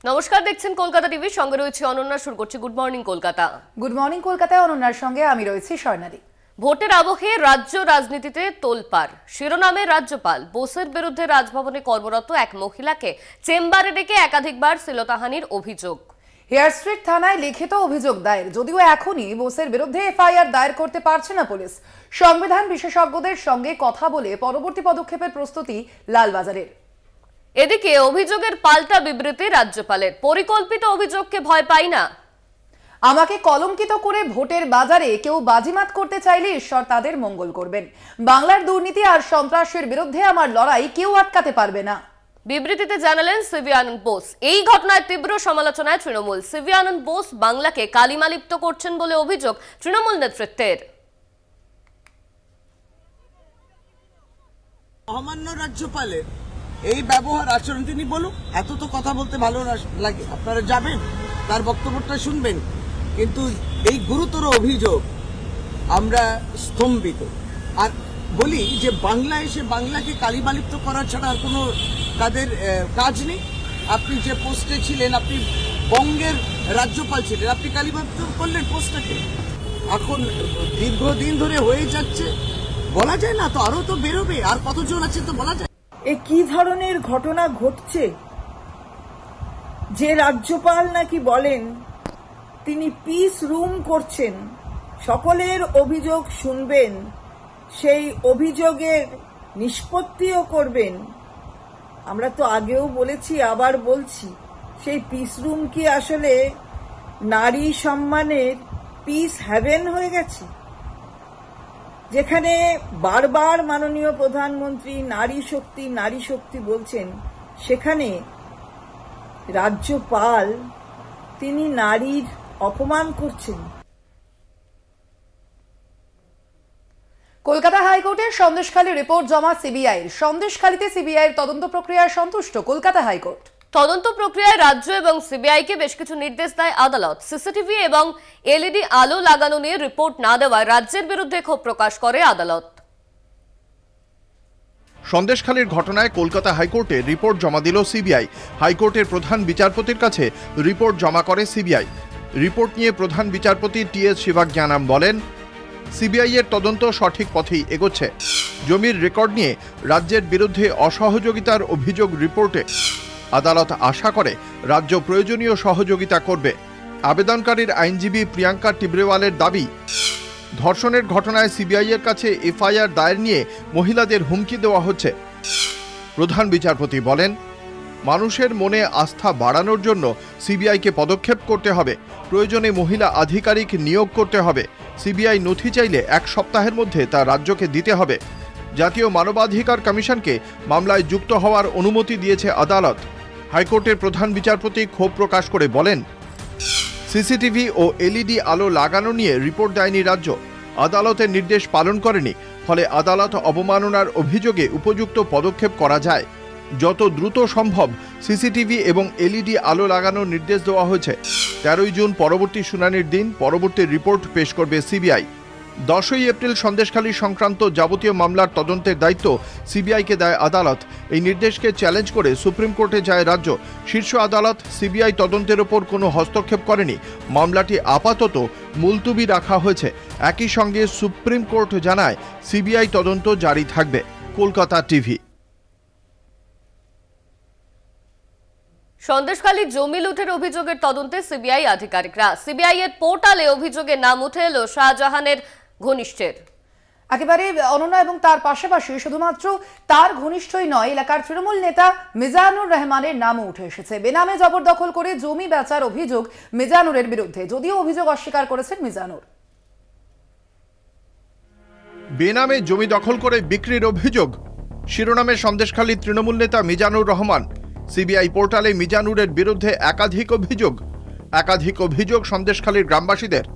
নমস্কার, দেখছেন কলকাতা টিভি, সঙ্গে রয়েছে অনন্যা। শুরু করছি good morning Kolkata. Good morning কলকাতায় অনন্যার সঙ্গে আমি রয়েছি স্বর্ণালী। ভোটের আবহে রাজ্য রাজনীতিতে তোলপাড়। শিরোনামে রাজ্যপাল বোসের বিরুদ্ধে রাজভবনে কর্মরত এক মহিলাকে চেম্বারে ডেকে একাধিকবার শ্লীলতাহানির অভিযোগ। হেয়ার স্ট্রিট থানায় লিখিত অভিযোগ দায়ের, যদিও এখনই বোসের বিরুদ্ধে এফআইআর দায়ের করতে পারছে না পুলিশ। সংবিধান বিশেষজ্ঞদের সঙ্গে কথা বলে পরবর্তী পদক্ষেপের প্রস্তুতি লালবাজারের। এদিকে অভিযোগের পাল্টা বিবৃতি রাজ্যপালের। পরিকল্পিত অভিযোগকে ভয় পাই না। আমাকে কলঙ্কিত করে ভোটের বাজারে কেউ বাজিমাত করতে চাইলে ঈশ্বর তাদের মঙ্গল করবেন। বাংলার দুর্নীতি আর সন্ত্রাসের বিরুদ্ধে আমার লড়াই কেউ আটকাতে পারবে না, বিবৃতিতে জানালেন সিভি আনন্দ বোস। এই ঘটনায় তীব্র সমালোচনায় তৃণমূল। সিভি আনন্দ বোস বাংলাকে কালিমালিপ্ত করছেন বলে অভিযোগ তৃণমূল নেতৃত্বের। মহামান্য রাজ্যপালের এই ব্যবহার আচরণ তিনি বলুন। এত তো কথা বলতে ভালো লাগে, আপনারা যাবেন তার বক্তব্যটা শুনবেন, কিন্তু এই গুরুতর অভিযোগ আমরা স্তম্ভিত। আর বলি যে বাংলা এসে বাংলাকে কালিমালিপ্ত করা ছাড়া আর কোনো তাদের কাজ নেই। আপনি যে পোস্টে ছিলেন, আপনি বঙ্গের রাজ্যপাল ছিলেন, আপনি কালিমালিপ্ত করলেন পোস্টটাকে। এখন দীর্ঘদিন ধরে হয়ে যাচ্ছে, বলা যায় না তো, আরো তো বেরোবে, আর কতজন আছে তো বলা যায়। এ কি ধরনের ঘটনা ঘটছে যে রাজ্যপাল নাকি বলেন তিনি পিস রুম করছেন, সকলের অভিযোগ শুনবেন, সেই অভিযোগের নিষ্পত্তিও করবেন। আমরা তো আগেও বলেছি, আবার বলছি, সেই পিস রুম কি আসলে নারী সম্মানের পিস হ্যাভেন হয়ে গেছে, যেখানে বারবার মাননীয় প্রধানমন্ত্রী নারী শক্তি বলছেন, সেখানে রাজ্যপাল তিনি নারীর অপমান করছেন। কলকাতা হাইকোর্টের সন্দেশখালী রিপোর্ট জমা সিবিআইয়ের। সন্দেশখালীতে সিবিআইয়ের তদন্ত প্রক্রিয়ায় সন্তুষ্ট কলকাতা হাইকোর্ট। তদন্ত প্রক্রিয়ায় রাজ্য এবং সিবিআইকে বেশ কিছু নির্দেশ দেয় আদালত। সিসিটিভি এবং এলইডি আলো লাগানো নিয়ে রিপোর্ট না দেওয়ায় রাজ্যের বিরুদ্ধে ক্ষোভ প্রকাশ করে আদালত। সন্দেশখালীর ঘটনায় কলকাতা হাইকোর্টে রিপোর্ট জমা দিল সিবিআই। হাইকোর্টের প্রধান বিচারপতির কাছে রিপোর্ট জমা করে সিবিআই। রিপোর্ট নিয়ে প্রধান বিচারপতি টি.এস. শিবাজ্ঞানাম বলেন, সিবিআই এর তদন্ত সঠিক পথেই এগোচ্ছে। জমির রেকর্ড নিয়ে রাজ্যের বিরুদ্ধে অসহযোগিতার অভিযোগ রিপোর্টে আদালত আশা করে রাজ্য প্রয়োজনীয় সহযোগিতা করবে। আবেদনকারীর আইনজীবী প্রিয়াঙ্কা টিব্রেওয়ালের দাবি, ধর্ষণের ঘটনায় সিবিআই এর কাছে এফআইআর দায়ের নিয়ে মহিলাদের হুমকি দেওয়া হচ্ছে। প্রধান বিচারপতি বলেন, মানুষের মনে আস্থা বাড়ানোর জন্য সিবিআইকে পদক্ষেপ করতে হবে। প্রয়োজনে মহিলা আধিকারিক নিয়োগ করতে হবে। সিবিআই নথি চাইলে 1 সপ্তাহের মধ্যে তা রাজ্যকে দিতে হবে। জাতীয় মানবাধিকার কমিশনকে মামলায় যুক্ত হওয়ার অনুমতি দিয়েছে আদালত। হাইকোর্টের প্রধান বিচারপতি ক্ষোভ প্রকাশ করে বলেন, সিসিটিভি ও এলইডি আলো লাগানো নিয়ে রিপোর্ট দেয়নি রাজ্য, আদালতের নির্দেশ পালন করেনি, ফলে আদালত অবমাননার অভিযোগে উপযুক্ত পদক্ষেপ করা যায়। যত দ্রুত সম্ভব সিসিটিভি এবং এলইডি আলো লাগানোর নির্দেশ দেওয়া হয়েছে। 13 জুন পরবর্তী শুনানির দিন পরবর্তী রিপোর্ট পেশ করবে সিবিআই। 10 এপ্রিল সন্দেশখালী সংক্রান্ত যাবতীয় মামলার তদন্তের দায়িত্ব সিবিআইকে দেয় আদালত। এই নির্দেশকে চ্যালেঞ্জ করে সুপ্রিম কোর্টে যায় রাজ্য। শীর্ষ আদালত সিবিআই তদন্তের ওপর কোনো হস্তক্ষেপ করেনি। মামলাটি আপাতত মুলতুবি রাখা হয়েছে। একই সঙ্গে সুপ্রিম কোর্ট জানায় সিবিআই তদন্ত জারি থাকবে। কলকাতা টিভি। সন্দেশখালী জমি লুটের অভিযোগের তদন্তে সিবিআই আধিকারিকরা। সিবিআই এর পোর্টালে অভিযোগের নাম উঠে এলো শাহজাহানের ঘনিষ্ঠের। একেবারে অনন্যা, এবং তার পাশাপাশি শুধুমাত্র তার ঘনিষ্ঠই নয়, এলাকার তৃণমূল নেতা মিজানুর রহমানের নামও উঠে এসেছে। বেনামে জবরদখল করে জমি বেচার অভিযোগ মিজানুরের বিরুদ্ধে, যদিও অভিযোগ অস্বীকার করেছেন মিজানুর। বেনামে জমি দখল করে বিক্রির অভিযোগ। শিরোনামে সন্দেশখালী তৃণমূল নেতা মিজানুর রহমান। সিবিআই পোর্টালে মিজানুরের বিরুদ্ধে একাধিক অভিযোগ সন্দেশখালীর গ্রামবাসীদের।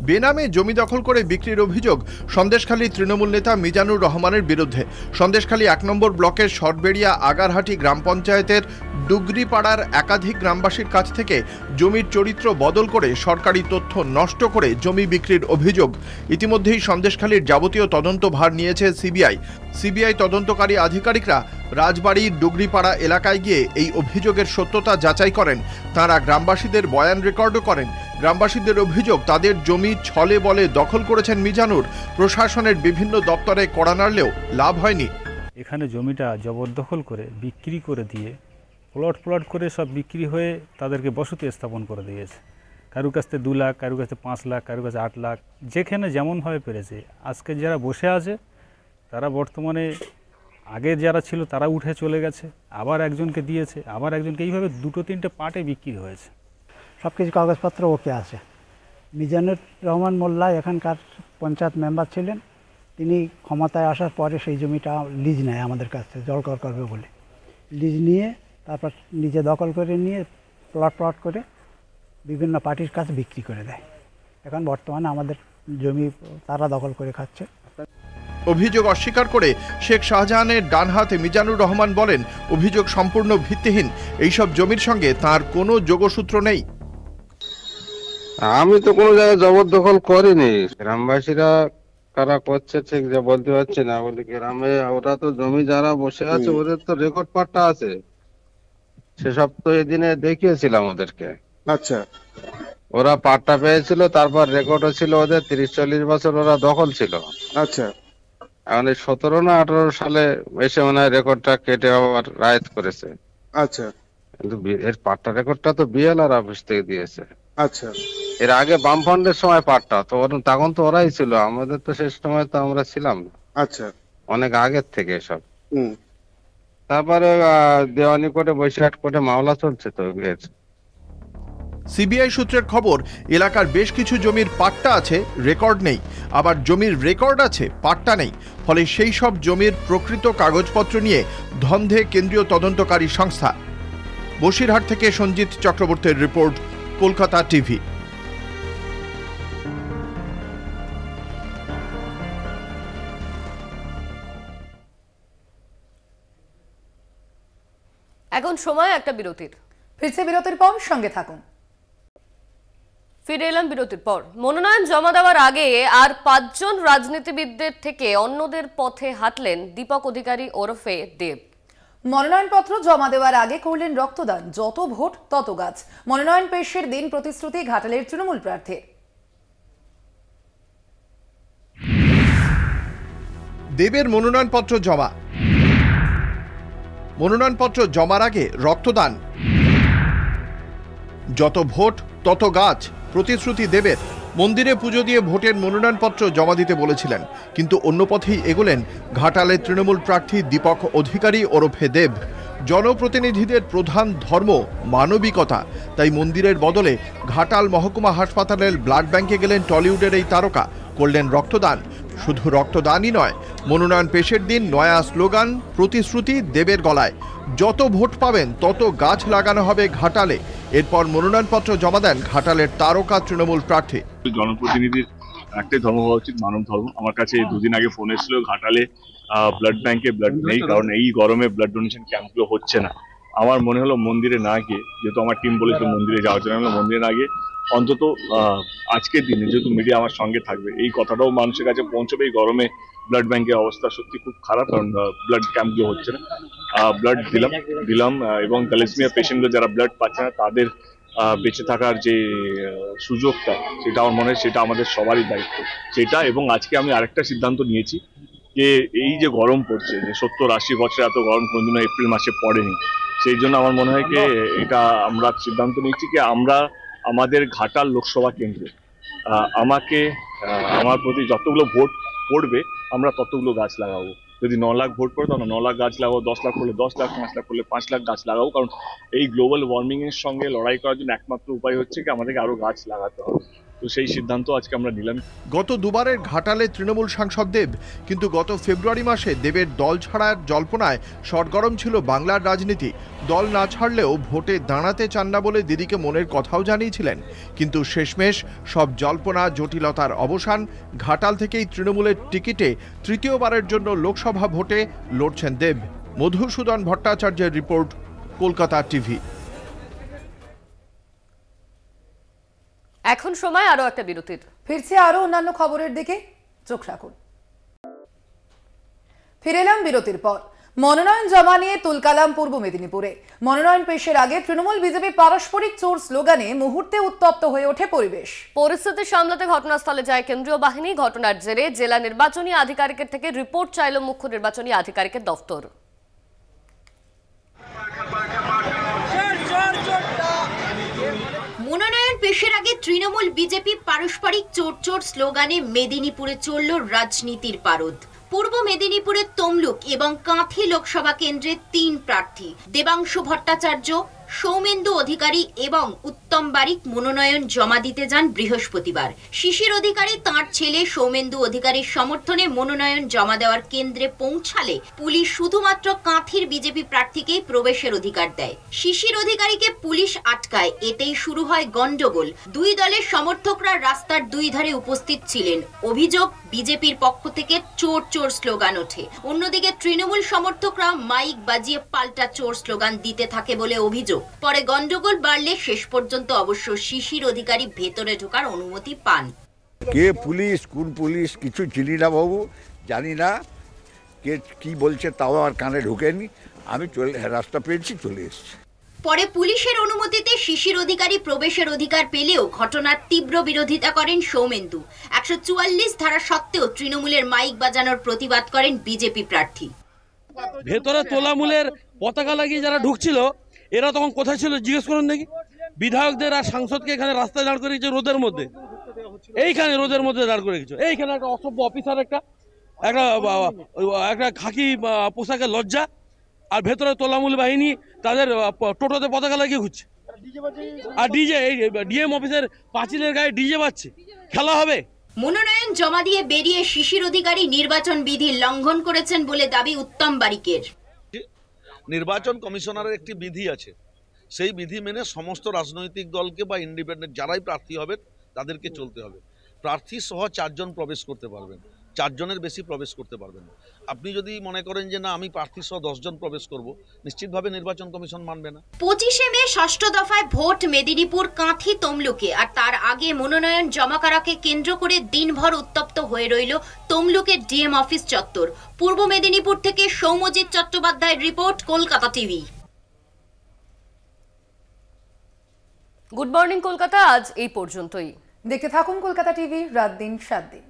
বেনামে জমি দখল করে বিক্রির অভিযোগ সন্দেশখালী তৃণমূল নেতা মিজানুর রহমানের বিরুদ্ধে। সন্দেশখালী 1 নম্বর ব্লকের শর্টবেড়িয়া আগারহাটি গ্রাম পঞ্চায়েতের ডুগরিপাড়ার একাধিক গ্রামবাসীর কাছ থেকে জমির চরিত্র বদল করে সরকারি তথ্য নষ্ট করে জমি বিক্রির অভিযোগ। ইতিমধ্যেই সন্দেশখালীর যাবতীয় তদন্ত ভার নিয়েছে সিবিআই। তদন্তকারী আধিকারিকরা রাজবাড়ির ডুগরিপাড়া এলাকায় গিয়ে এই অভিযোগের সত্যতা যাচাই করেন তাঁরা। গ্রামবাসীদের বয়ান রেকর্ডও করেন। গ্রামবাসীদের অভিযোগ, তাদের জমি ছলে বলে দখল করেছেন মিজানুর। প্রশাসনের বিভিন্ন দপ্তরে কড়া নাড়লেও লাভ হয়নি। এখানে জমিটা জবরদখল করে বিক্রি করে দিয়ে প্লট করে সব বিক্রি হয়ে তাদেরকে বসতি স্থাপন করে দিয়েছে। কারুর কাছ থেকে 2 লাখ, কারুর কাছে 5 লাখ, কারুর কাছে 8 লাখ, যেখানে যেমনভাবে পেরেছে। আজকে যারা বসে আছে তারা বর্তমানে আগে যারা ছিল তারা উঠে চলে গেছে, আবার একজনকে দিয়েছে, আবার একজনকে, এইভাবে 2-3টে পার্টে বিক্রি হয়েছে। সব কিছু কাগজপত্র ওকে আছে। মিজানুর রহমান মোল্লা এখানকার পঞ্চায়েত মেম্বার ছিলেন। তিনি ক্ষমতায় আসার পরে সেই জমিটা লিজ নেয় আমাদের কাছ থেকে, জলকর করবে বলে। লিজ নিয়ে তারপর নিজে দখল করে নিয়ে প্লট করে বিভিন্ন পার্টির কাছে বিক্রি করে দেয়। এখন বর্তমানে আমাদের জমি তারা দখল করে খাচ্ছে। অভিযোগ অস্বীকার করে শেখ শাহজাহানের ডান হাতে মিজানুর রহমান বলেন, অভিযোগ সম্পূর্ণ ভিত্তিহীন। এইসব জমির সঙ্গে তার কোনো যোগসূত্র নেই। আমি তো কোনো জায়গায় জবরদখল করিনি। গ্রামবাসীরা কারা করছে ঠিক যে বলতে পারছি না। বলি গ্রামে ওরা তো জমি যারা বসে আছে ওদের তো রেকর্ড পাট্টা আছে, সেসব তো এদিনে দেখিয়েছিলাম ওদেরকে। আচ্ছা, ওরা পাট্টা পেয়েছিল, তারপর রেকর্ডও ছিল ওদের। 30-40 বছর ওরা দখল ছিল। আচ্ছা, এখন এই 17 না 18 সালে এসে মনে হয় রেকর্ডটা কেটে আবার রায়ত করেছে। আচ্ছা, কিন্তু এর পাট্টা রেকর্ডটা তো বিএলআর অফিস থেকে দিয়েছে। আচ্ছা, এর আগে বামফ্রন্টের সময় পাট্টা তো তখন তো ওরাই ছিল, আমাদের তো শেষ সময় তো আমরা ছিলাম না। আচ্ছা, অনেক আগের থেকে সব। তারপরে দেওয়ানি কোর্টে, বৈশাখ কোর্টে মামলা চলছে তো। সিবিআই সূত্রের খবর, এলাকার বেশ কিছু জমির পাট্টা আছে, রেকর্ড নেই। আবার জমির রেকর্ড আছে, পাট্টা নেই। ফলে সেই সব জমির প্রকৃত কাগজপত্র নিয়ে ধন্ধে কেন্দ্রীয় তদন্তকারী সংস্থা। বসিরহাট থেকে সঞ্জিত চক্রবর্তীর রিপোর্ট, কলকাতা টিভি। এখন সময় একটা বিরতির। ফিরছে বিরতির পর, সঙ্গে থাকুন। ফিরে এলাম বিরতির পর। মনোনয়ন জমা দেওয়ার আগে আর 5 জন রাজনীতিবিদদের থেকে অন্যদের পথে হাঁটলেন দীপক অধিকারী ওরফে দেব। মনোনয়নপত্র জমা দেওয়ার আগে করলেন রক্তদান। যত ভোট তত গাছ। মনোনয়ন পেশের দিন প্রতিশ্রুতি ঘাটালের তৃণমূল প্রার্থী। দেবের মনোনয়নপত্র জমা। মনোনয়নপত্র জমার আগে রক্তদান। যত ভোট তত গাছ, প্রতিশ্রুতি দেবের। মন্দিরে পুজো দিয়ে ভোটের মনোনয়নপত্র জমা দিতে বলেছিলেন, কিন্তু অন্য পথেই এগোলেন ঘাটালের তৃণমূল প্রার্থী দীপক অধিকারী ওরফে দেব। জনপ্রতিনিধিদের প্রধান ধর্ম মানবিকতা, তাই মন্দিরের বদলে ঘাটাল মহকুমা হাসপাতালের ব্লাড ব্যাংকে গেলেন টলিউডের এই তারকা। করলেন রক্তদান। শুধু রক্তদানই নয়, মনোনয়ন পেশের দিন নয়া স্লোগান, প্রতিশ্রুতি দেবের গলায়। যত ভোট পাবেন তত গাছ লাগানো হবে ঘাটালে। এরপর মনোনয়নপত্র জমা দেন ঘাটালের তারকা তৃণমূল প্রার্থী। জনপ্রতিনিধির একটাই ধর্ম হওয়া উচিত, মানব ধর্ম। আমার কাছে 2 দিন আগে ফোন এসেছিল, ঘাটালে ব্লাড ব্যাংকে ব্লাড নেই, কারণ এই গরমে ব্লাড ডোনেশন ক্যাম্পগুলো হচ্ছে না। আমার মনে হলো মন্দিরে না গিয়ে, যেহেতু আমার টিম বলেছিল মন্দিরে যাওয়ার জন্য, আমি মন্দিরে না গিয়ে অন্তত আজকের দিনে, যেহেতু মিডিয়া আমার সঙ্গে থাকবে, এই কথাটাও মানুষের কাছে পৌঁছবে। এই গরমে ব্লাড ব্যাংকের অবস্থা সত্যি খুব খারাপ, কারণ ব্লাড ক্যাম্পগুলো হচ্ছে না। ব্লাড দিলাম এবং থ্যালাসেমিয়া পেশেন্টগুলো যারা ব্লাড পাচ্ছে না, তাদের বেঁচে থাকার যে সুযোগটা, সেটা আমার মনে হয় সেটা আমাদের সবারই দায়িত্ব সেটা। এবং আজকে আমি আরেকটা সিদ্ধান্ত নিয়েছি যে এই যে গরম পড়ছে, যে 70-80 বছর এত গরম কোনদিনও এপ্রিল মাসে পড়েনি। সেই জন্য আমার মনে হয় কি এটা আমরা সিদ্ধান্ত নিচ্ছি কি আমরা আমাদের ঘাটাল লোকসভা কেন্দ্রে আমাকে আমার প্রতি যতগুলো ভোট পড়বে আমরা ততগুলো গাছ লাগাবো। যদি 9 লাখ ভোট পড়ে তাহলে 9 লাখ গাছ লাগাবো, 10 লাখ করলে 10 লাখ, 5 লাখ করলে 5 লাখ গাছ লাগাবো। কারণ এই গ্লোবাল ওয়ার্মিং এর সঙ্গে লড়াই করার জন্য একমাত্র উপায় হচ্ছে কি আমাদেরকে আরো গাছ লাগাতে হবে। তো সেই সিদ্ধান্ত আজকে আমরা নিলাম। গত দুবারের ঘাটালে তৃণমূল সাংসদ দেব, কিন্তু গত ফেব্রুয়ারি মাসে দেবের দল ছাড়ার জল্পনায় সরগরম ছিল বাংলার রাজনীতি। দল না ছাড়লেও ভোটে দাঁড়াতে চান না বলে দিদিকে মনের কথাও জানিয়েছিলেন, কিন্তু শেষমেশ সব জল্পনা জটিলতার অবসান। ঘাটাল থেকেই তৃণমূলের টিকিটে তৃতীয়বারের জন্য লোকসভা ভোটে লড়ছেন দেব। মধুসূদন ভট্টাচার্যের রিপোর্ট, কলকাতা টিভি। এখন সময় আরো একটা বিরতির। ফিরছে আরো অন্যান্য খবরের দিকে, চোখ রাখুন। ফিরে এলাম বিরতির পর। মনোনয়ন জমা নিয়ে তুলকালাম পূর্ব মেদিনীপুরে। মনোনয়ন পেশের আগে তৃণমূল বিজেপি পারস্পরিক চোর স্লোগানে মুহূর্তে উত্তপ্ত হয়ে ওঠে পরিবেশ। পরিস্থিতি সামলাতে ঘটনাস্থলে যায় কেন্দ্রীয় বাহিনী। ঘটনার জেরে জেলা নির্বাচনী আধিকারিকের থেকে রিপোর্ট চাইল মুখ্য নির্বাচনী আধিকারিকের দফতর। মনোনয়ন পেশের আগে তৃণমূল বিজেপি পারস্পরিক চোর চোর স্লোগানে মেদিনীপুরে চলল রাজনীতির পারদ। পূর্ব মেদিনীপুরের তমলুক এবং কাঁথি লোকসভা কেন্দ্রে 3 প্রার্থী দেবাংশু ভট্টাচার্য, সৌমেন্দু অধিকারী এবং উত্তম বারিক মনোনয়ন জমা দিতে যান বৃহস্পতিবার। শিশির অধিকারী তাঁর ছেলে সৌমেন্দু অধিকারীর সমর্থনে মনোনয়ন জমা দেওয়ার কেন্দ্রে পৌঁছালে পুলিশ শুধুমাত্র কাঁথির বিজেপি প্রার্থীকেই প্রবেশের অধিকার দেয়। শিশির অধিকারীকে পুলিশ আটকায়, এতেই শুরু হয় গন্ডগোল। দুই দলের সমর্থকরা রাস্তার দুই ধারে উপস্থিত ছিলেন। অভিযোগ, বিজেপির পক্ষ থেকে চোর চোর স্লোগান ওঠে। অন্যদিকে তৃণমূল সমর্থকরা মাইক বাজিয়ে পাল্টা চোর স্লোগান দিতে থাকে বলে অভিযোগ। পরে গন্ডগোল বাড়লে শেষ পর্যন্ত অবশ্য শিশির অধিকারী ভেতরে ঢোকার অনুমতি পান। কে পুলিশ, কোন পুলিশ কিছু চিনি না বাবু, জানি না কে কি বলছে, তাও আর কানে ঢুকেনি। আমি রাস্তা পেয়েছি, চলে এসেছি। পরে পুলিশের অনুমতিতে শিশির অধিকারী প্রবেশের অধিকার পেলেও ঘটনার তীব্র বিরোধিতা করেন সৌমেন্দু। 144 ধারা সত্ত্বেও তৃণমূলের মাইক বাজানোর প্রতিবাদ করেন বিজেপি প্রার্থী। ভেতরে তোলামূলের পতাকা লাগিয়ে যারা ঢুকছিল এরা তখন কোথায় ছিল জিজ্ঞেস করুন দেখি। বিধায়কদের আর সাংসদকে এখানে রাস্তায় দাঁড় করে রেখেছে রোদের মধ্যে, এইখানে রোদের মধ্যে দাঁড় করে রেখেছে। এইখানে একটা অসভ্য অফিসার একটা খাকি পোশাকের লজ্জা, আর ভেতরে তোলামূল বাহিনী তাদের টোটোতে পতাকা লাগিয়ে ঘুরছে। আর ডিজে, এই ডিএম অফিসের পাঁচিলের গায়ে ডিজে বাজছে। খেলা হবে। মনোনয়ন জমা দিয়ে বেরিয়ে শিশির অধিকারী নির্বাচন বিধি লঙ্ঘন করেছেন বলে দাবি উত্তম বারিকের। নির্বাচন কমিশনারের একটি বিধি আছে, সেই বিধি মেনে সমস্ত রাজনৈতিক দলকে বা ইন্ডিপেন্ডেন্ট যারাই প্রার্থী হবেন তাদেরকে চলতে হবে। প্রার্থী সহ 4 জন প্রবেশ করতে পারবেন, 4 জনের বেশি প্রবেশ করতে পারবেন না। আপনি যদি মনে করেন যে না আমি প্রার্থী সহ 10 জন প্রবেশ করব, নিশ্চিতভাবে নির্বাচন কমিশন মানবে না। 25শে মে ষষ্ঠ দফায় ভোট মেদিনীপুর, কাঁথি, তমলুকে। আর তার আগে মনোনয়ন জমা করাকে কেন্দ্র করে দিনভর উত্তপ্ত হয়ে রইল তমলুকের ডিএম অফিস চত্বর। পূর্ব মেদিনীপুর থেকে সৌম্যজিৎ চট্টোপাধ্যায়ের report, Kolkata TV. Good morning Kolkata আজ এই পর্যন্তই। দেখতে থাকুন কলকাতা টিভি, রাত দিন 7 দিন।